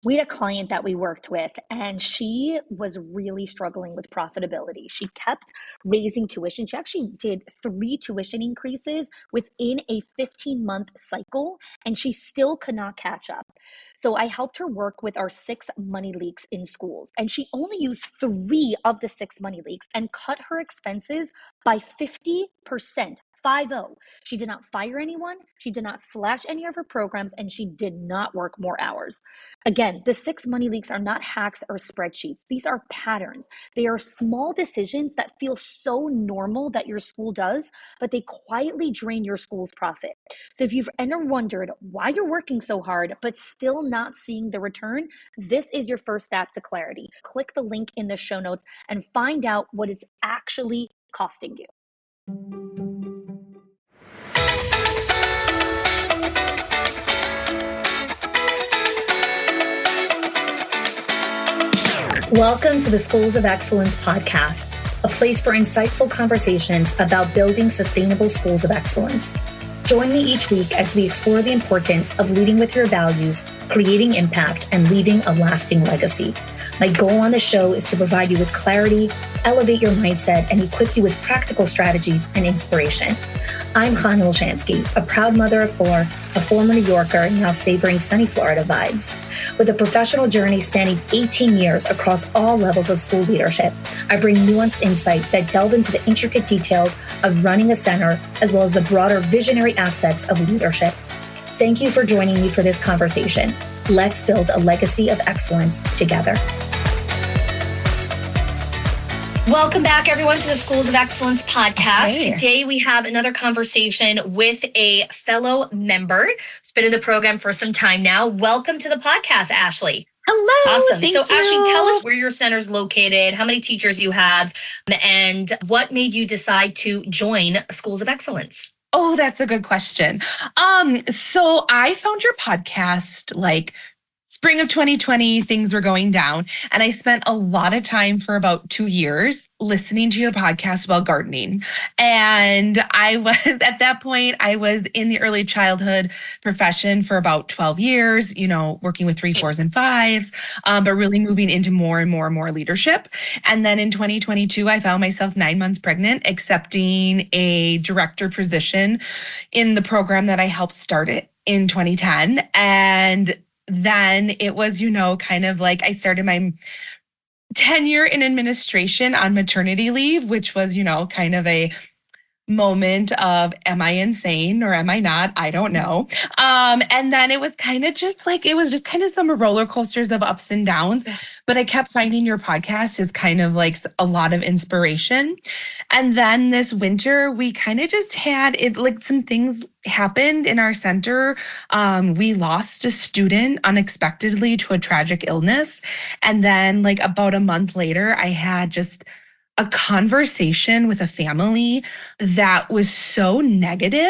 We had a client that we worked with, and she was really struggling with profitability. She kept raising tuition. She actually did 3 tuition increases within a 15-month cycle, and she still could not catch up. So I helped her work with our 6 money leaks in schools, and she only used 3 of the 6 money leaks and cut her expenses by 50%. 50. She did not fire anyone. She did not slash any of her programs, and she did not work more hours. Again, the 6 money leaks are not hacks or spreadsheets. These are patterns. They are small decisions that feel so normal that your school does, but they quietly drain your school's profit. So if you've ever wondered why you're working so hard, but still not seeing the return, this is your first step to clarity. Click the link in the show notes and find out what it's actually costing you. Welcome to the Schools of Excellence podcast, a place for insightful conversations about building sustainable schools of excellence. Join me each week as we explore the importance of leading with your values, creating impact, and leaving a lasting legacy. My goal on the show is to provide you with clarity, elevate your mindset, and equip you with practical strategies and inspiration. I'm Chanie and Ashley, a proud mother of 4, a former New Yorker, now savoring sunny Florida vibes. With a professional journey spanning 18 years across all levels of school leadership, I bring nuanced insight that delve into the intricate details of running a center, as well as the broader visionary aspects of leadership. Thank you for joining me for this conversation. Let's build a legacy of excellence together. Welcome back, everyone, to the Schools of Excellence podcast. Hey. Today, we have another conversation with a fellow member who's been in the program for some time now. Welcome to the podcast, Ashley. Hello. Awesome. Thank so, you. Ashley, tell us where your center's located, how many teachers you have, and what made you decide to join Schools of Excellence? Oh, that's a good question. So I found your podcast spring of 2020, things were going down. And I spent a lot of time for about 2 years listening to your podcast about gardening. And at that point, I was in the early childhood profession for about 12 years, working with 3, 4s, and 5s, but really moving into more and more and more leadership. And then in 2022, I found myself 9 months pregnant, accepting a director position in the program that I helped start it in 2010. And then it was, I started my tenure in administration on maternity leave, which was, kind of a moment of, am I insane or am I not? I don't know. And then it was kind of just some roller coasters of ups and downs, but I kept finding your podcast is kind of like a lot of inspiration. And then this winter, we kind of just had some things happened in our center. We lost a student unexpectedly to a tragic illness. And then about a month later, I had just a conversation with a family that was so negative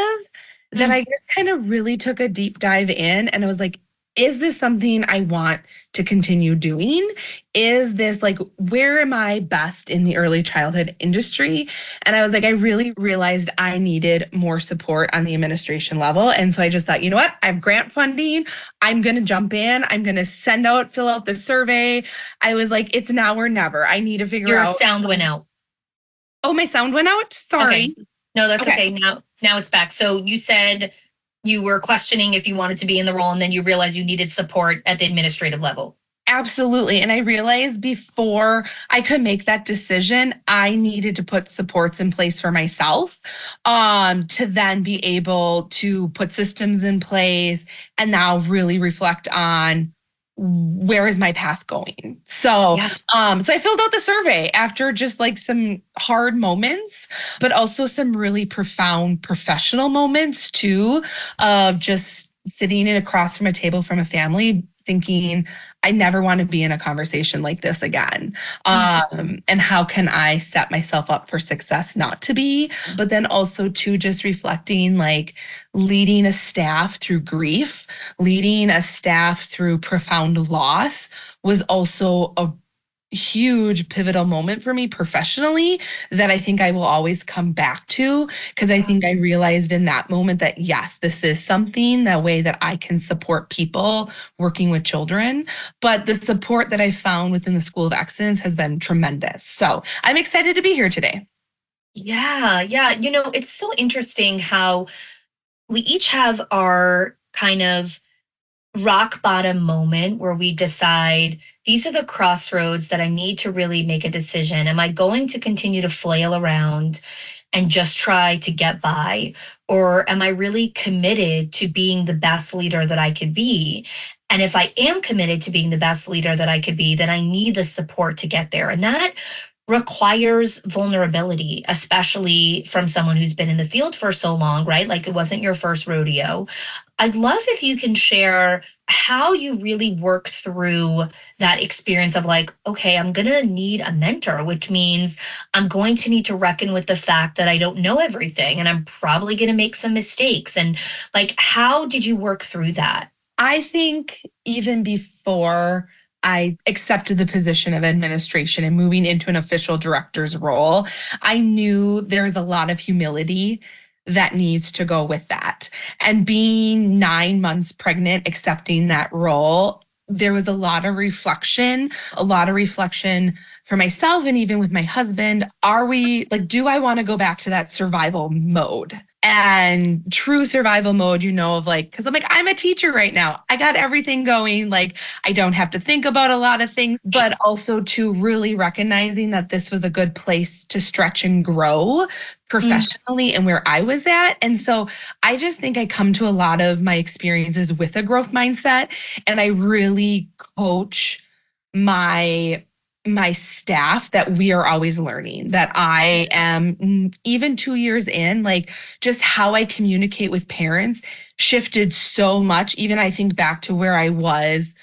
that I just kind of really took a deep dive in, and I was like, is this something I want to continue doing? Is this where am I best in the early childhood industry? And I was like, I really realized I needed more support on the administration level. And so I just thought, you know what? I have grant funding. I'm going to jump in. I'm going to fill out the survey. I was like, it's now or never. I need to figure out. Your sound went out. Oh, my sound went out? Sorry. Okay. No, that's okay. Now it's back. So you said you were questioning if you wanted to be in the role, and then you realized you needed support at the administrative level. Absolutely. And I realized before I could make that decision, I needed to put supports in place for myself to then be able to put systems in place and now really reflect on where is my path going? So, so I filled out the survey after just some hard moments, but also some really profound professional moments too, of just sitting across from a table from a family thinking, I never want to be in a conversation like this again. And how can I set myself up for success not to be? But then also too, just reflecting leading a staff through grief, leading a staff through profound loss was also a huge pivotal moment for me professionally that I think I will always come back to, because I think I realized in that moment that yes, this is something, that way that I can support people working with children. But the support that I found within the School of Excellence has been tremendous. So I'm excited to be here today. Yeah, yeah. It's so interesting how we each have our kind of rock bottom moment where we decide these are the crossroads that I need to really make a decision. Am I going to continue to flail around and just try to get by? Or am I really committed to being the best leader that I could be? And if I am committed to being the best leader that I could be, then I need the support to get there. And that requires vulnerability, especially from someone who's been in the field for so long, right? Like it wasn't your first rodeo. I'd love if you can share how you really worked through that experience of like, okay, I'm going to need a mentor, which means I'm going to need to reckon with the fact that I don't know everything and I'm probably going to make some mistakes. And like, how did you work through that? I think even before I accepted the position of administration and moving into an official director's role, I knew there's a lot of humility that needs to go with that. And being 9 months pregnant, accepting that role, there was a lot of reflection for myself and even with my husband. Do I want to go back to that survival mode? And true survival mode, of because I'm a teacher right now. I got everything going. Like, I don't have to think about a lot of things, but also to really recognizing that this was a good place to stretch and grow professionally and where I was at. And so I just think I come to a lot of my experiences with a growth mindset, and I really coach my staff that we are always learning, that I am even 2 years in, like just how I communicate with parents shifted so much. Even I think back to where I was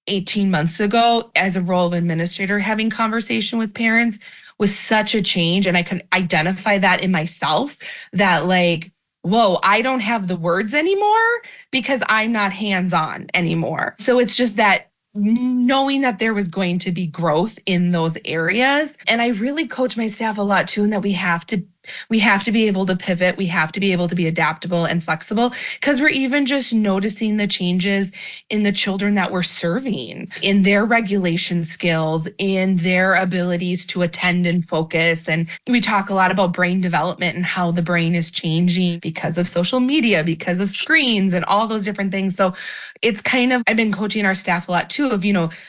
18 months ago as a role of administrator, having conversation with parents was such a change. And I could identify that in myself, that like, whoa, I don't have the words anymore because I'm not hands-on anymore. So it's just that knowing that there was going to be growth in those areas. And I really coach my staff a lot too, and that we have to be able to pivot. We have to be able to be adaptable and flexible, because we're even just noticing the changes in the children that we're serving, in their regulation skills, in their abilities to attend and focus. And we talk a lot about brain development and how the brain is changing because of social media, because of screens and all those different things. So it's I've been coaching our staff a lot too, of,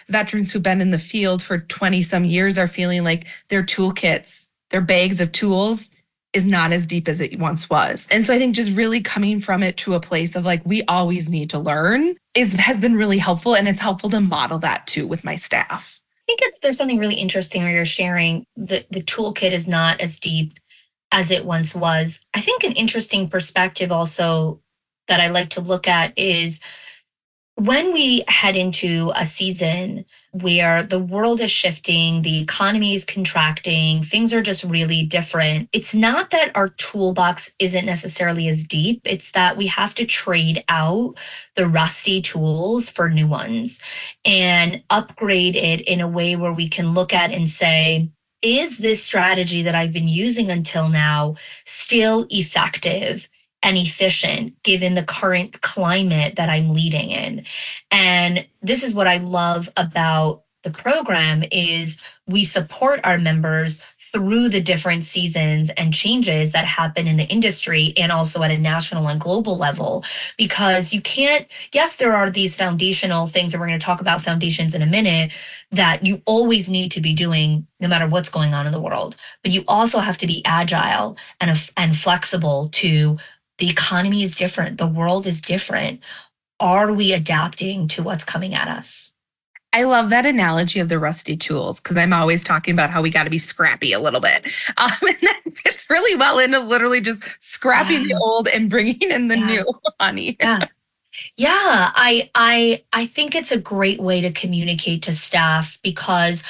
veterans who've been in the field for 20 some years are feeling like their toolkits, their bags of tools is not as deep as it once was. And so I think just really coming from it to a place of like, we always need to learn has been really helpful. And it's helpful to model that too with my staff. I think there's something really interesting where you're sharing the toolkit is not as deep as it once was. I think an interesting perspective also that I like to look at is when we head into a season where the world is shifting, the economy is contracting, things are just really different. It's not that our toolbox isn't necessarily as deep. It's that we have to trade out the rusty tools for new ones and upgrade it in a way where we can look at and say, is this strategy that I've been using until now still effective and efficient given the current climate that I'm leading in? And this is what I love about the program is we support our members through the different seasons and changes that happen in the industry and also at a national and global level, because you can't, yes, there are these foundational things, and we're going to talk about foundations in a minute, that you always need to be doing no matter what's going on in the world. But you also have to be agile and flexible to the economy is different. The world is different. Are we adapting to what's coming at us? I love that analogy of the rusty tools, because I'm always talking about how we got to be scrappy a little bit. And that fits really well into literally just scrapping the old and bringing in the new, honey. Yeah, I think it's a great way to communicate to staff, because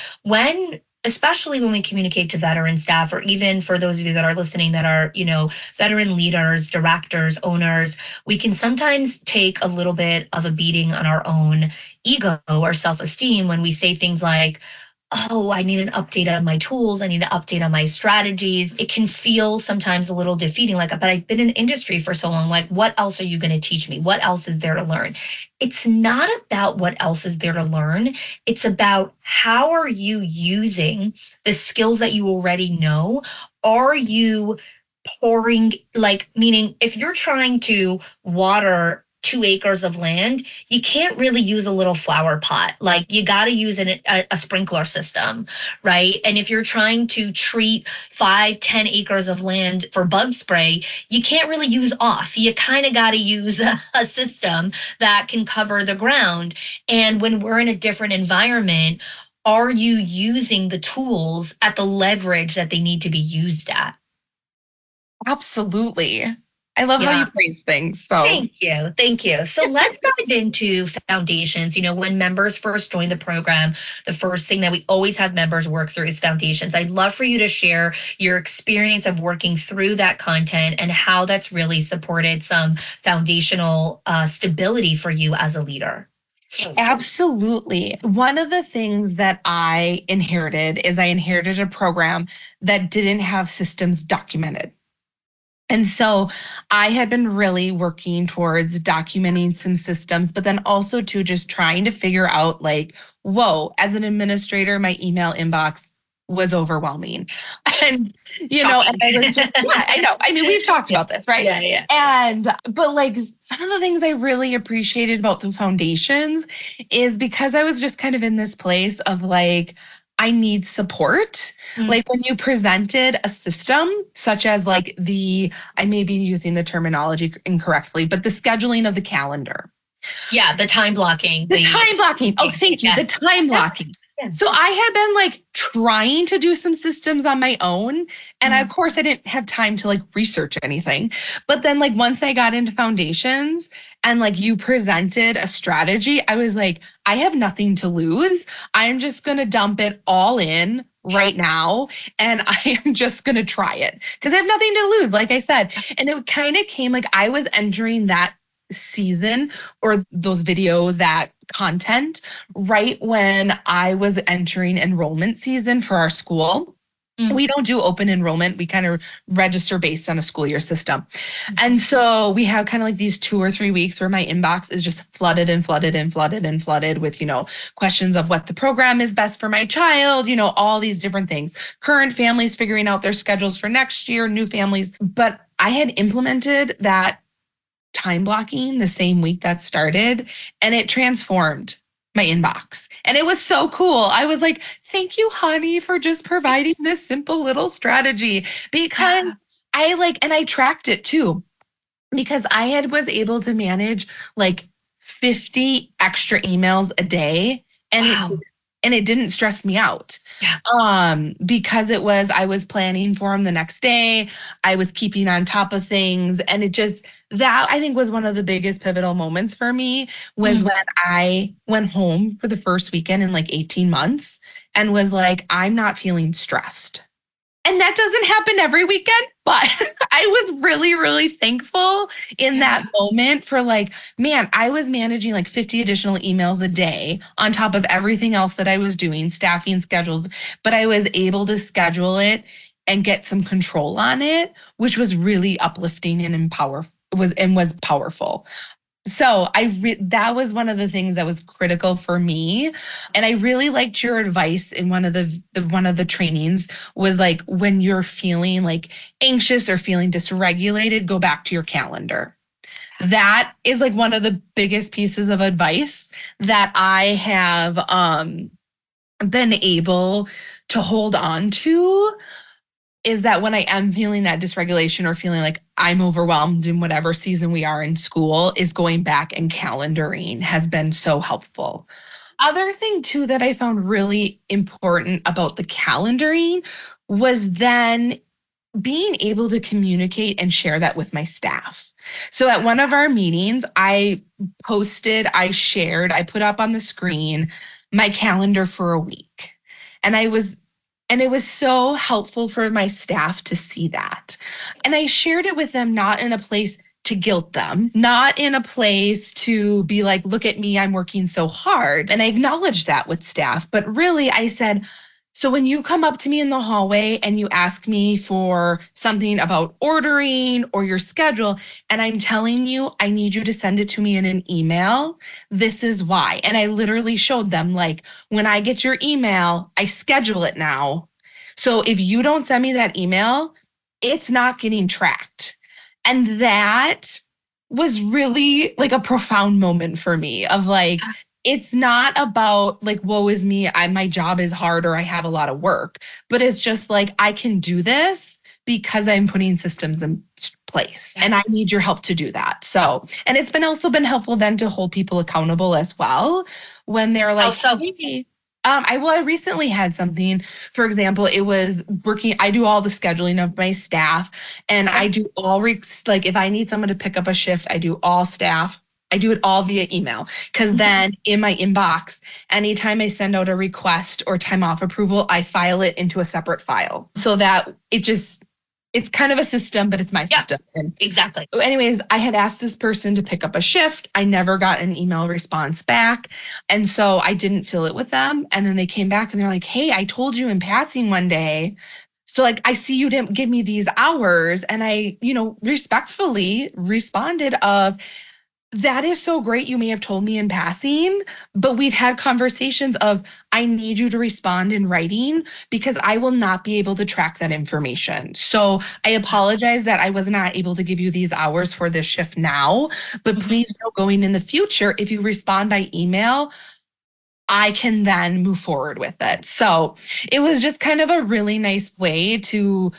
especially when we communicate to veteran staff, or even for those of you that are listening that are, veteran leaders, directors, owners, we can sometimes take a little bit of a beating on our own ego or self-esteem when we say things like, oh, I need an update on my tools. I need an update on my strategies. It can feel sometimes a little defeating, like, but I've been in the industry for so long. Like, what else are you going to teach me? What else is there to learn? It's not about what else is there to learn. It's about how are you using the skills that you already know? Are you pouring, like, meaning if you're trying to water 2 acres of land, you can't really use a little flower pot. Like, you got to use a sprinkler system, right? And if you're trying to treat 5, 10 acres of land for bug spray, you can't really use off. You kind of got to use a system that can cover the ground. And when we're in a different environment, are you using the tools at the leverage that they need to be used at? Absolutely. I love how you phrase things. So Thank you. Thank you. So let's dive into foundations. When members first join the program, the first thing that we always have members work through is foundations. I'd love for you to share your experience of working through that content and how that's really supported some foundational stability for you as a leader. Absolutely. One of the things that I inherited is I inherited a program that didn't have systems documented. And so I had been really working towards documenting some systems, but then also to just trying to figure out, like, whoa, as an administrator, my email inbox was overwhelming. And, and I was just, I know. I mean, we've talked about this, right? Yeah. But like some of the things I really appreciated about the foundations is because I was just kind of in this place of like, I need support. Mm-hmm. Like when you presented a system such as like I may be using the terminology incorrectly, but the scheduling of the calendar. Yeah, the time blocking. The time blocking. Oh, thank you. Yes. The time blocking. Yeah. So I had been like trying to do some systems on my own. And of course I didn't have time to like research anything. But then like once I got into foundations and like you presented a strategy, I was like, I have nothing to lose. I'm just going to dump it all in right now. And I am just going to try it because I have nothing to lose, like I said. And it kind of came like I was entering that season or those videos, that content, right when I was entering enrollment season for our school. Mm-hmm. We don't do open enrollment. We kind of register based on a school year system. Mm-hmm. And so we have kind of like these 2 or 3 weeks where my inbox is just flooded and flooded and flooded and flooded with, questions of what the program is best for my child, all these different things. Current families figuring out their schedules for next year, new families. But I had implemented that time blocking the same week that started, and it transformed my inbox. And it was so cool. I was like, thank you, honey, for just providing this simple little strategy, because I tracked it too, because I was able to manage like 50 extra emails a day, and it didn't stress me out. Yeah. Because I was planning for them the next day. I was keeping on top of things. And that I think was one of the biggest pivotal moments for me was when I went home for the first weekend in like 18 months and was like, I'm not feeling stressed. And that doesn't happen every weekend, but I was really, really thankful in that moment for like, man, I was managing like 50 additional emails a day on top of everything else that I was doing, staffing schedules, but I was able to schedule it and get some control on it, which was really uplifting and was powerful. So that was one of the things that was critical for me. And I really liked your advice in one of the trainings was like, when you're feeling like anxious or feeling dysregulated, go back to your calendar. That is like one of the biggest pieces of advice that I have been able to hold on to, is that when I am feeling that dysregulation or feeling like I'm overwhelmed in whatever season we are in school, is going back and calendaring has been so helpful. Other thing too that I found really important about the calendaring was then being able to communicate and share that with my staff. So at one of our meetings, I shared, I put up on the screen my calendar for a week. And it was so helpful for my staff to see that. And I shared it with them, not in a place to guilt them, not in a place to be like, look at me, I'm working so hard. And I acknowledged that with staff. But really, I said, so when you come up to me in the hallway and you ask me for something about ordering or your schedule, and I'm telling you, I need you to send it to me in an email, this is why. And I literally showed them, like, when I get your email, I schedule it now. So if you don't send me that email, it's not getting tracked. And that was really like a profound moment for me of like, it's not about like, woe is me, my job is hard or I have a lot of work, but it's just like, I can do this because I'm putting systems in place and I need your help to do that. So, and it's also been helpful then to hold people accountable as well when they're like, hey, I recently had something, for example, it was working, I do all the scheduling of my staff and I do all, like if I need someone to pick up a shift, I do all staff. I do it all via email because then in my inbox, anytime I send out a request or time off approval, I file it into a separate file so that it's kind of a system, but it's my system. And exactly. Anyways, I had asked this person to pick up a shift. I never got an email response back. And so I didn't fill it with them. And then they came back and they're like, hey, I told you in passing one day. So like, I see you didn't give me these hours. And I, respectfully responded of, that is so great. You may have told me in passing, but we've had conversations of, I need you to respond in writing because I will not be able to track that information. So I apologize that I was not able to give you these hours for this shift now, but please know going in the future, if you respond by email, I can then move forward with it. So it was just kind of a really nice way to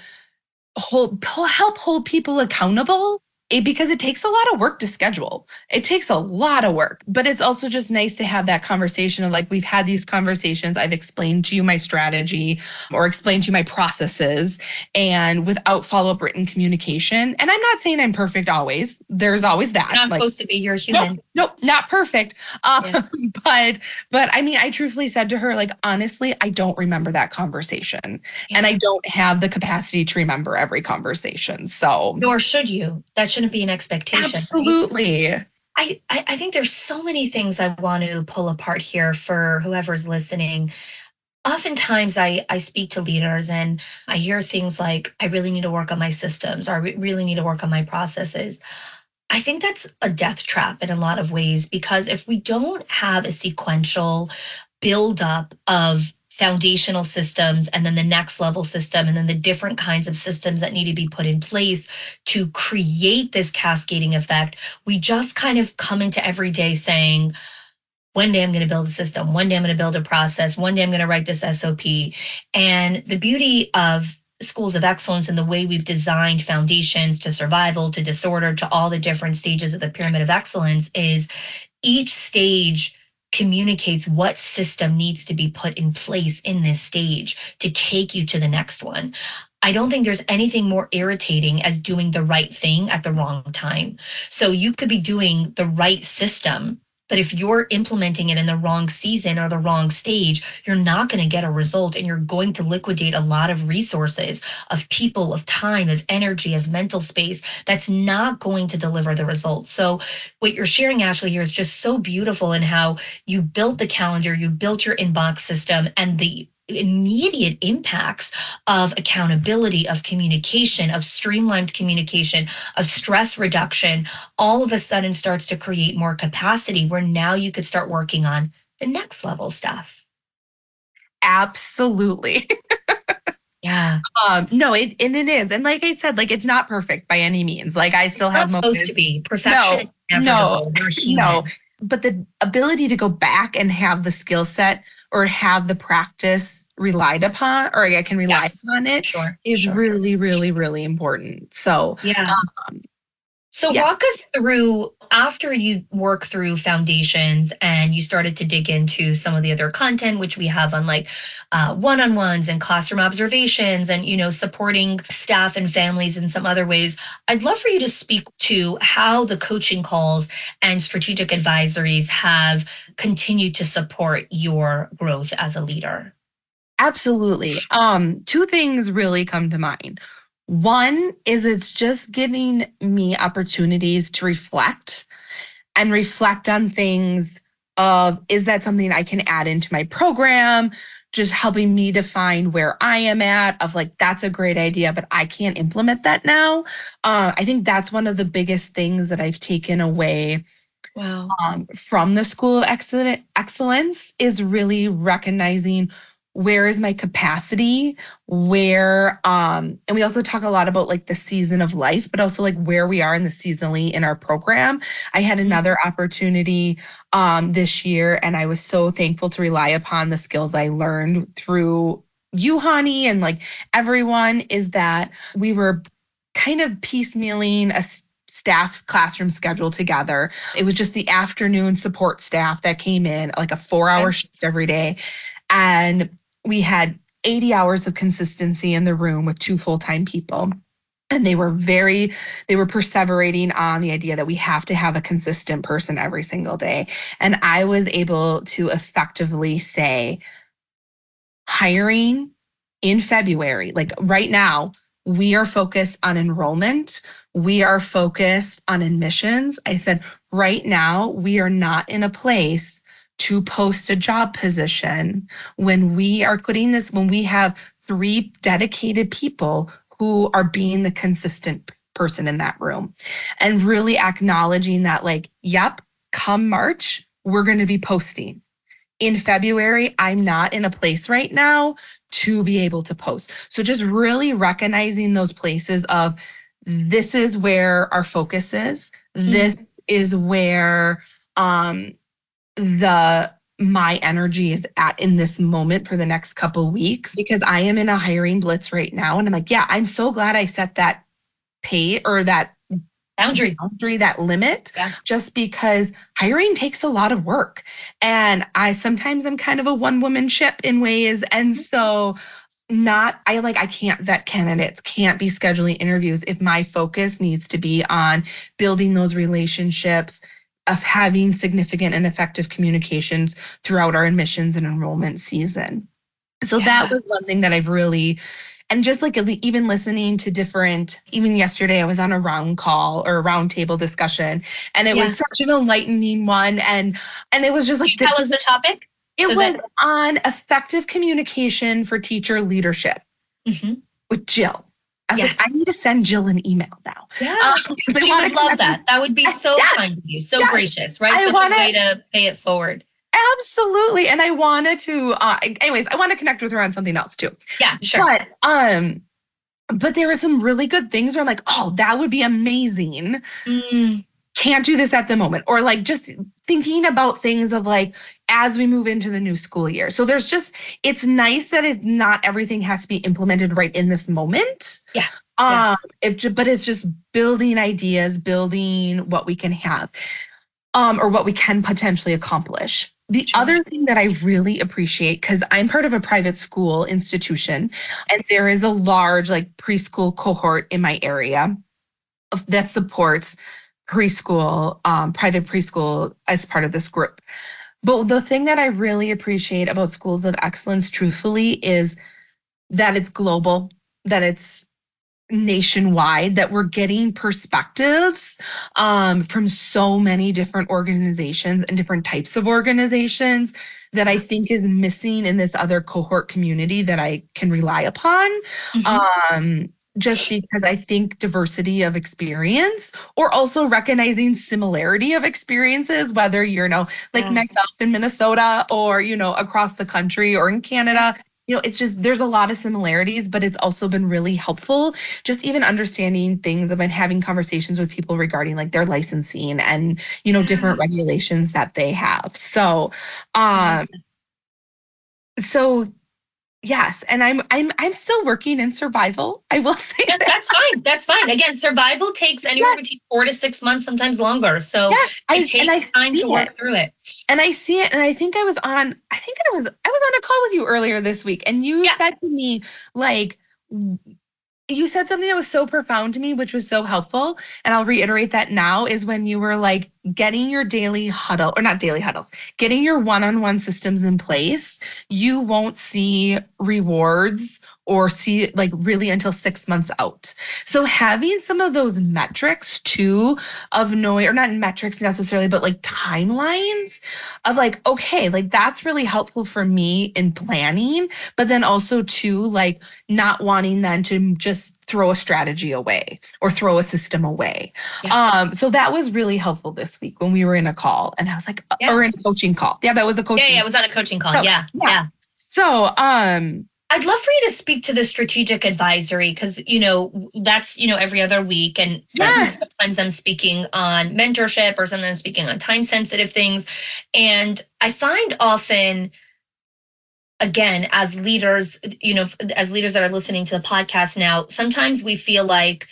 help hold people accountable. Because it takes a lot of work to schedule. It takes a lot of work, but it's also just nice to have that conversation of like, we've had these conversations. I've explained to you my strategy or explained to you my processes and without follow-up written communication. And I'm not saying I'm perfect always. There's always that. You're not supposed to be. You're human. Nope, not perfect. But I mean, I truthfully said to her, like, honestly, I don't remember that conversation and I don't have the capacity to remember every conversation. So nor should you. That shouldn't be an expectation. Absolutely. Right? I think there's so many things I want to pull apart here for whoever's listening. Oftentimes I speak to leaders and I hear things like, I really need to work on my systems or I really need to work on my processes. I think that's a death trap in a lot of ways, because if we don't have a sequential buildup of foundational systems and then the next level system and then the different kinds of systems that need to be put in place to create this cascading effect, we just kind of come into every day saying, one day I'm going to build a system, one day I'm going to build a process, one day I'm going to write this SOP. And the beauty of schools of excellence and the way we've designed foundations to survival, to disorder, to all the different stages of the pyramid of excellence is each stage communicates what system needs to be put in place in this stage to take you to the next one. I don't think there's anything more irritating as doing the right thing at the wrong time. So you could be doing the right system, but if you're implementing it in the wrong season or the wrong stage, you're not going to get a result and you're going to liquidate a lot of resources, of people, of time, of energy, of mental space that's not going to deliver the results. So what you're sharing, Ashley, here is just so beautiful in how you built the calendar, you built your inbox system, and the immediate impacts of accountability, of communication, of streamlined communication, of stress reduction, all of a sudden starts to create more capacity where now you could start working on the next level stuff. Absolutely. Yeah. No, it is. And like I said, like, it's not perfect by any means. Like, I still have moments. Supposed to be perfection. No. But the ability to go back and have the skill set or have the practice relied upon, or I can rely upon it, is really, really, really important. So, walk us through, after you work through foundations and you started to dig into some of the other content, which we have on like one-on-ones and classroom observations and, supporting staff and families in some other ways. I'd love for you to speak to how the coaching calls and strategic advisories have continued to support your growth as a leader. Absolutely. Two things really come to mind. One is it's just giving me opportunities to reflect on things of, is that something I can add into my program? Just helping me define where I am at of like, that's a great idea, but I can't implement that now. I think that's one of the biggest things that I've taken away from the School of Excellence is really recognizing where is my capacity, where, and we also talk a lot about like the season of life, but also like where we are in the seasonally in our program. I had another opportunity this year, and I was so thankful to rely upon the skills I learned through you, Chanie, and like everyone, is that we were kind of piecemealing a staff's classroom schedule together. It was just the afternoon support staff that came in, like a 4-hour shift every day. And we had 80 hours of consistency in the room with 2 full-time people. And they were perseverating on the idea that we have to have a consistent person every single day. And I was able to effectively say, hiring in February, like right now, we are focused on enrollment. We are focused on admissions. I said, right now, we are not in a place to post a job position when we are putting this, when we have 3 dedicated people who are being the consistent person in that room, and really acknowledging that, like, yep, come March, we're going to be posting. In February, I'm not in a place right now to be able to post. So just really recognizing those places of, this is where our focus is. This is where my energy is at in this moment for the next couple weeks, because I am in a hiring blitz right now. And I'm like, yeah, I'm so glad I set that pay or that boundary, that limit, just because hiring takes a lot of work. And I am kind of a one-woman ship in ways. And so I can't vet candidates, can't be scheduling interviews if my focus needs to be on building those relationships, of having significant and effective communications throughout our admissions and enrollment season. So that was one thing that I've really, and just like even listening to even yesterday I was on a round table discussion, and it was such an enlightening one. And it was just like, can you tell us the topic? It was on effective communication for teacher leadership with Jill. I was like, I need to send Jill an email now. Yeah, she would love that. That would be so kind of you, so gracious, right? Such a way to pay it forward. Absolutely. And I wanted to, I want to connect with her on something else too. Yeah, sure. But there were some really good things where I'm like, oh, that would be amazing. Can't do this at the moment. Or like just thinking about things of like, as we move into the new school year. So there's just, it's nice that not everything has to be implemented right in this moment. But it's just building ideas, building what we can have, or what we can potentially accomplish. The other thing that I really appreciate, because I'm part of a private school institution, and there is a large like preschool cohort in my area that supports preschool, private preschool as part of this group. But the thing that I really appreciate about Schools of Excellence, truthfully, is that it's global, that it's nationwide, that we're getting perspectives from so many different organizations and different types of organizations that I think is missing in this other cohort community that I can rely upon. Just because I think diversity of experience, or also recognizing similarity of experiences, whether you're, myself in Minnesota or, across the country or in Canada, it's just, there's a lot of similarities, but it's also been really helpful just even understanding things. I've been having conversations with people regarding like their licensing and, different regulations that they have. So, yes, and I'm still working in survival. I will say that. That's fine. Again, survival takes anywhere between 4 to 6 months, sometimes longer. So it takes time to work through it. And I see it. And I think I was on a call with you earlier this week, and you said to me, like, you said something that was so profound to me, which was so helpful. And I'll reiterate that now, is when you were like, getting your daily huddle, or not daily huddles, getting your one-on-one systems in place, you won't see rewards or see like really until 6 months out. So having some of those metrics too of knowing, or not metrics necessarily, but like timelines of like, okay, like that's really helpful for me in planning, but then also too, like not wanting then to just throw a strategy away or throw a system away. Yeah. So that was really helpful this week when we were in a call, and I was like, or in a coaching call. Yeah, that was a coaching. Yeah, it was on a coaching call. So, Yeah. So, I'd love for you to speak to the strategic advisory, because, that's, every other week. And sometimes I'm speaking on mentorship, or sometimes I'm speaking on time sensitive things. And I find often, again, as leaders that are listening to the podcast now, sometimes we feel like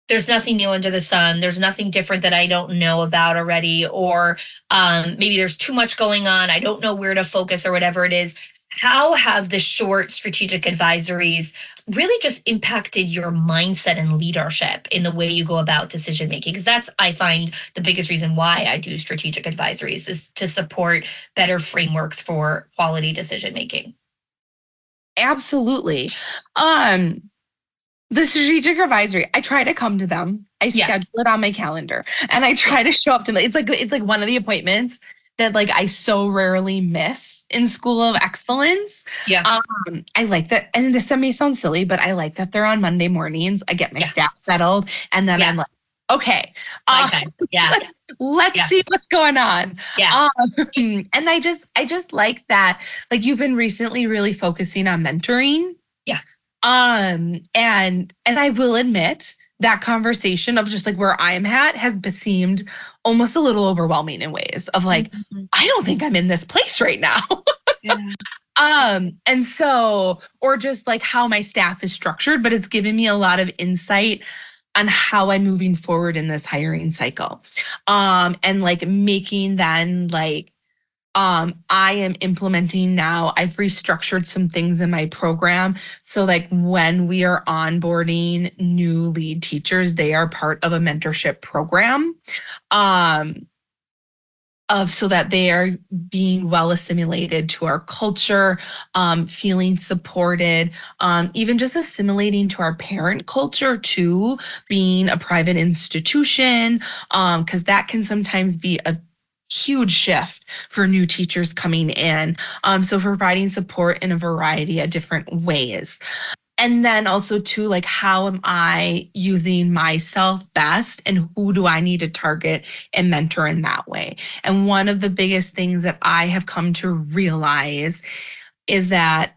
there's nothing new under the sun. There's nothing different that I don't know about already, or maybe there's too much going on. I don't know where to focus, or whatever it is. How have the short strategic advisories really just impacted your mindset and leadership in the way you go about decision making? Because that's, I find, the biggest reason why I do strategic advisories, is to support better frameworks for quality decision making. Absolutely. The strategic advisory, I try to come to them. I schedule it on my calendar, and I try to show up to them. It's like one of the appointments that like I so rarely miss in School of Excellence. Yeah. I like that. And this may sound silly, but I like that they're on Monday mornings. I get my staff settled, and then I'm like, okay, let's see what's going on. Yeah. And I just like that. Like, you've been recently really focusing on mentoring. Yeah. And I will admit that conversation of just like where I'm at has seemed almost a little overwhelming in ways of like, I don't think I'm in this place right now. And so, or just like how my staff is structured, but it's given me a lot of insight on how I'm moving forward in this hiring cycle. And like making then like, I am implementing now. I've restructured some things in my program. So like when we are onboarding new lead teachers, they are part of a mentorship program, so that they are being well assimilated to our culture, feeling supported, even just assimilating to our parent culture too, being a private institution, because that can sometimes be a huge shift for new teachers coming in. So providing support in a variety of different ways. And then also too, like, how am I using myself best, and who do I need to target and mentor in that way? And one of the biggest things that I have come to realize is that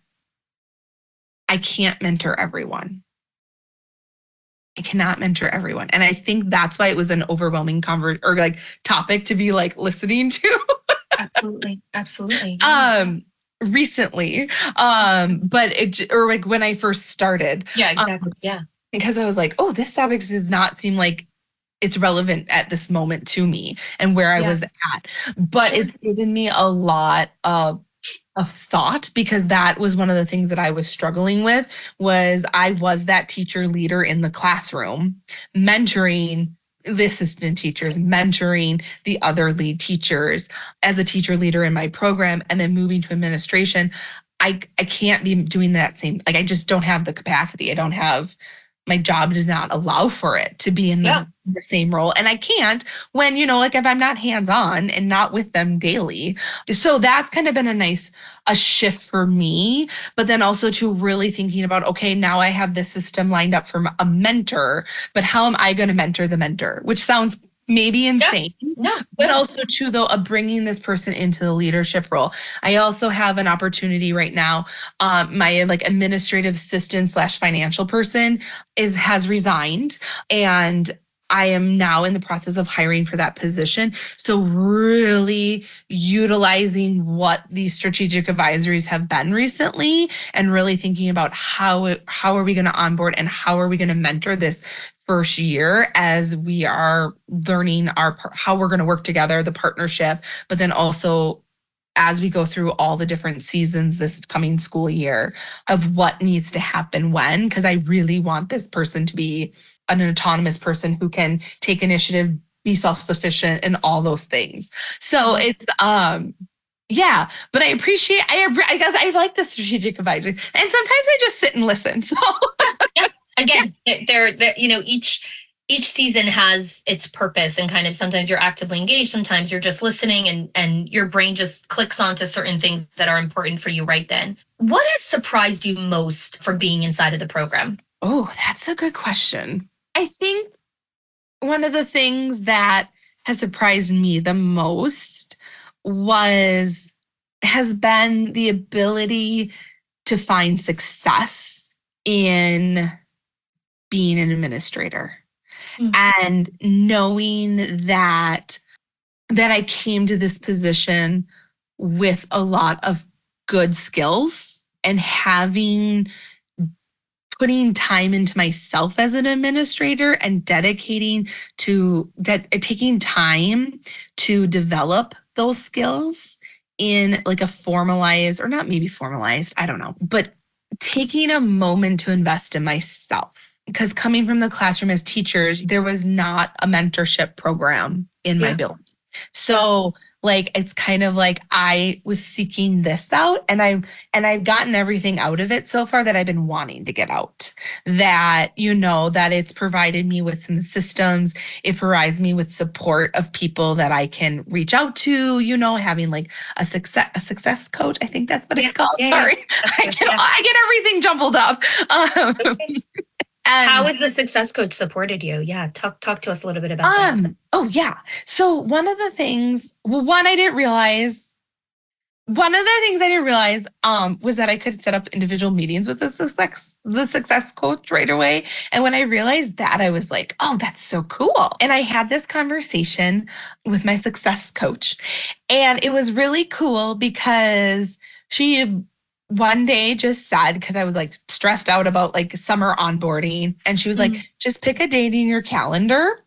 I can't mentor everyone. I cannot mentor everyone. And I think that's why it was an overwhelming topic to be like listening to. Absolutely. Recently. But when I first started. Yeah, exactly. Because I was like, oh, this topic does not seem like it's relevant at this moment to me and where I was at. But it's given me a lot of thought, because that was one of the things that I was struggling with. Was I was that teacher leader in the classroom, mentoring the assistant teachers, mentoring the other lead teachers as a teacher leader in my program, and then moving to administration. I can't be doing that same, like I just don't have the capacity. My job does not allow for it to be in the same role. And I can't when, like if I'm not hands-on and not with them daily. So that's kind of been a shift for me. But then also to really thinking about, okay, now I have this system lined up for a mentor, but how am I going to mentor the mentor? Which sounds maybe insane, but also too, though, of bringing this person into the leadership role. I also have an opportunity right now. My like administrative assistant / financial person has resigned, and I am now in the process of hiring for that position. So really utilizing what these strategic advisories have been recently, and really thinking about how are we going to onboard and how are we going to mentor this first year as we are learning how we're going to work together, the partnership, but then also as we go through all the different seasons this coming school year of what needs to happen when, because I really want this person to be an autonomous person who can take initiative, be self-sufficient and all those things. So it's, yeah, but I guess I like the strategic advisory, and sometimes I just sit and listen. So yeah, again, they're each season has its purpose, and kind of sometimes you're actively engaged, sometimes you're just listening, and your brain just clicks onto certain things that are important for you right then. What has surprised you most from being inside of the program? Oh, that's a good question. I think one of the things that has surprised me the most has been the ability to find success in being an administrator. And knowing that I came to this position with a lot of good skills, and putting time into myself as an administrator and taking time to develop those skills in like a formalized, or not maybe formalized, I don't know, but taking a moment to invest in myself. Because coming from the classroom as teachers, there was not a mentorship program in my building. So like, it's kind of like I was seeking this out, and I've gotten everything out of it so far that I've been wanting to get out. That, that it's provided me with some systems. It provides me with support of people that I can reach out to, having like a success coach. I think that's what it's called. Sorry. I get everything jumbled up. How has the success coach supported you? Yeah, talk to us a little bit about that. Oh yeah. So one of the things I didn't realize was that I could set up individual meetings with the success coach right away. And when I realized that, I was like, oh, that's so cool. And I had this conversation with my success coach, and it was really cool because she one day just said, because I was like stressed out about like summer onboarding, and she was like, just pick a date in your calendar.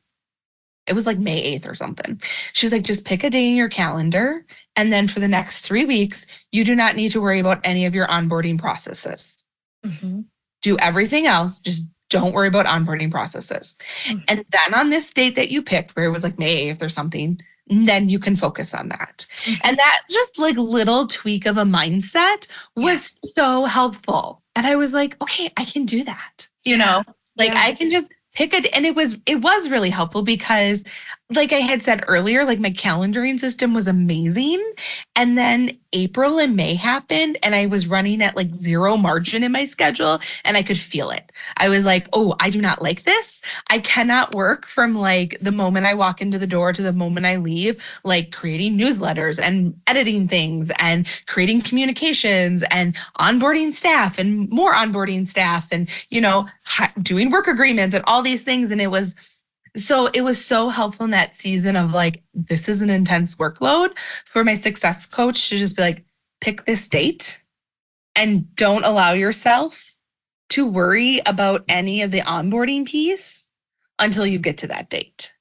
It was like May 8th or something. She was like, just pick a day in your calendar, and then for the next 3 weeks, you do not need to worry about any of your onboarding processes. Do everything else, just don't worry about onboarding processes. And then on this date that you picked, where it was like May 8th or something, then you can focus on that. And that just like little tweak of a mindset was so helpful. And I was like, okay, I can do that. I can just pick it. And it was really helpful because, like I had said earlier, like my calendaring system was amazing. And then April and May happened, and I was running at like zero margin in my schedule, and I could feel it. I was like, oh, I do not like this. I cannot work from like the moment I walk into the door to the moment I leave, like creating newsletters and editing things and creating communications and onboarding staff and more onboarding staff and, doing work agreements and all these things. And it was so helpful in that season of like, this is an intense workload, for my success coach to just be like, pick this date and don't allow yourself to worry about any of the onboarding piece until you get to that date.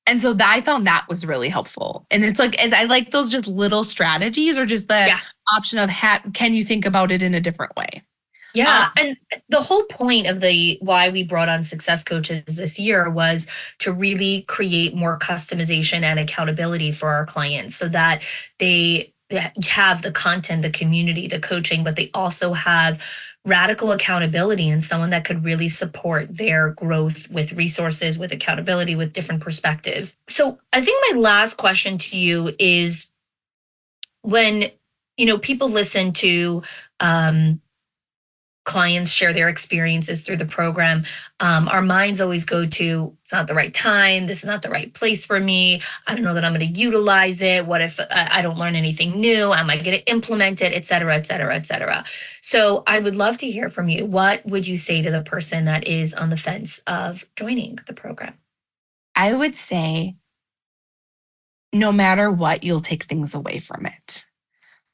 And so I found that was really helpful. And it's like, I like those just little strategies, or just the option of can you think about it in a different way? Yeah. And the whole point of why we brought on success coaches this year was to really create more customization and accountability for our clients, so that they have the content, the community, the coaching, but they also have radical accountability and someone that could really support their growth with resources, with accountability, with different perspectives. So I think my last question to you is, when, people listen to, clients share their experiences through the program, our minds always go to, it's not the right time, this is not the right place for me, I don't know that I'm going to utilize it, what if I don't learn anything new, am I going to implement it, et cetera, et cetera, et cetera. So I would love to hear from you. What would you say to the person that is on the fence of joining the program? I would say, no matter what, you'll take things away from it.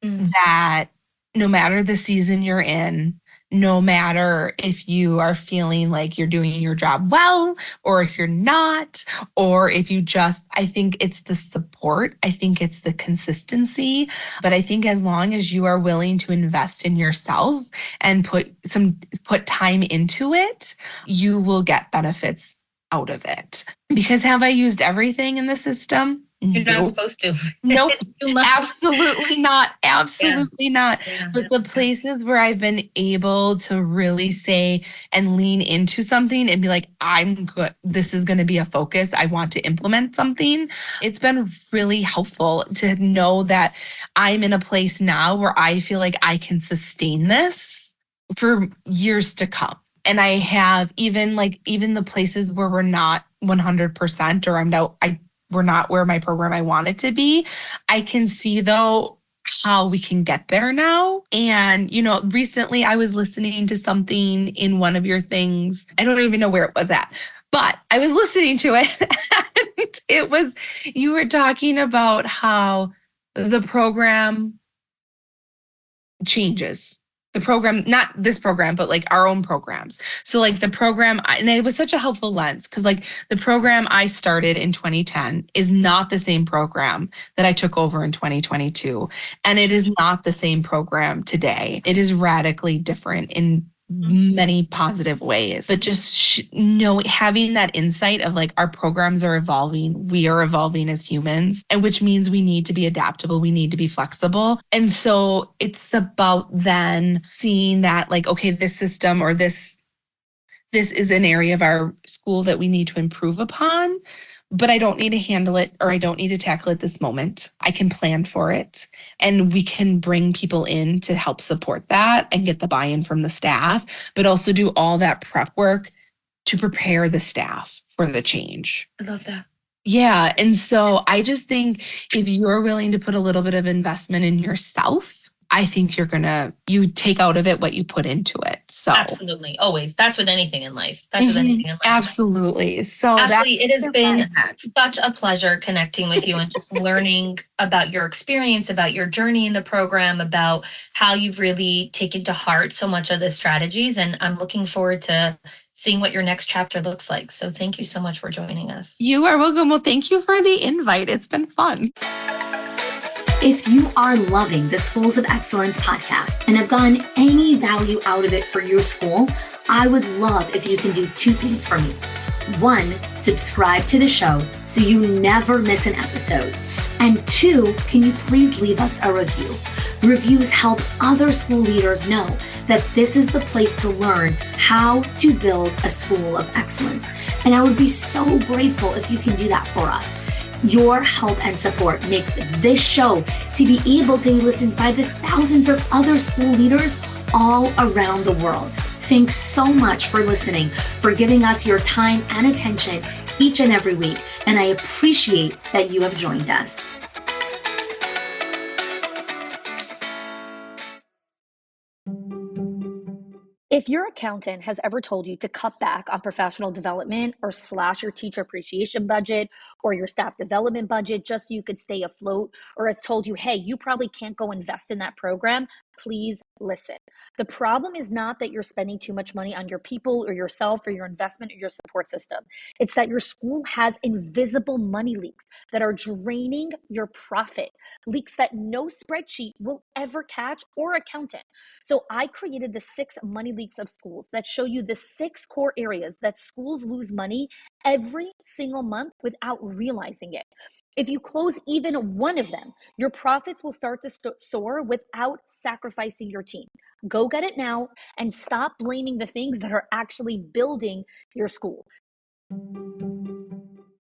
That no matter the season you're in, no matter if you are feeling like you're doing your job well, or if you're not, or if you I think it's the support. I think it's the consistency. But I think as long as you are willing to invest in yourself and put time into it, you will get benefits out of it. Because have I used everything in the system? You're not Nope. supposed to. Nope. Too much. Absolutely not. Absolutely not. Yeah. But the places where I've been able to really say and lean into something and be like, I'm good. This is going to be a focus. I want to implement something. It's been really helpful to know that I'm in a place now where I feel like I can sustain this for years to come. And I have even the places where we're not 100% or we're not where my program I want it to be. I can see though how we can get there now. And, recently I was listening to something in one of your things. I don't even know where it was at, but I was listening to it and you were talking about how the program changes. The program, not this program, but like our own programs. So like the program, and it was such a helpful lens because like the program I started in 2010 is not the same program that I took over in 2022. And it is not the same program today. It is radically different in many positive ways, but just having that insight of like our programs are evolving, we are evolving as humans, and which means we need to be adaptable, we need to be flexible. And so it's about then seeing that like, okay, this system or this is an area of our school that we need to improve upon, but I don't need to handle it or I don't need to tackle it this moment. I can plan for it and we can bring people in to help support that and get the buy-in from the staff, but also do all that prep work to prepare the staff for the change. I love that. Yeah. And so I just think if you're willing to put a little bit of investment in yourself, I think you take out of it what you put into it. So absolutely. Always. That's with anything in life. That's with anything in life. Absolutely. So Ashley, it has been such a pleasure connecting with you and just learning about your experience, about your journey in the program, about how you've really taken to heart so much of the strategies. And I'm looking forward to seeing what your next chapter looks like. So thank you so much for joining us. You are welcome. Well, thank you for the invite. It's been fun. If you are loving the Schools of Excellence podcast and have gotten any value out of it for your school, I would love if you can do two things for me. One, subscribe to the show so you never miss an episode. And two, can you please leave us a review? Reviews help other school leaders know that this is the place to learn how to build a school of excellence. And I would be so grateful if you can do that for us. Your help and support makes this show to be able to be listened by the thousands of other school leaders all around the world. Thanks so much for listening, for giving us your time and attention each and every week, and I appreciate that you have joined us. If your accountant has ever told you to cut back on professional development or slash your teacher appreciation budget or your staff development budget just so you could stay afloat, or has told you, hey, you probably can't go invest in that program, please listen. The problem is not that you're spending too much money on your people or yourself or your investment or your support system. It's that your school has invisible money leaks that are draining your profit, leaks that no spreadsheet will ever catch or accountant. So I created the 6 money leaks of schools that show you the 6 core areas that schools lose money every single month without realizing it. If you close even one of them, your profits will start to soar without sacrificing your team. Go get it now and stop blaming the things that are actually building your school.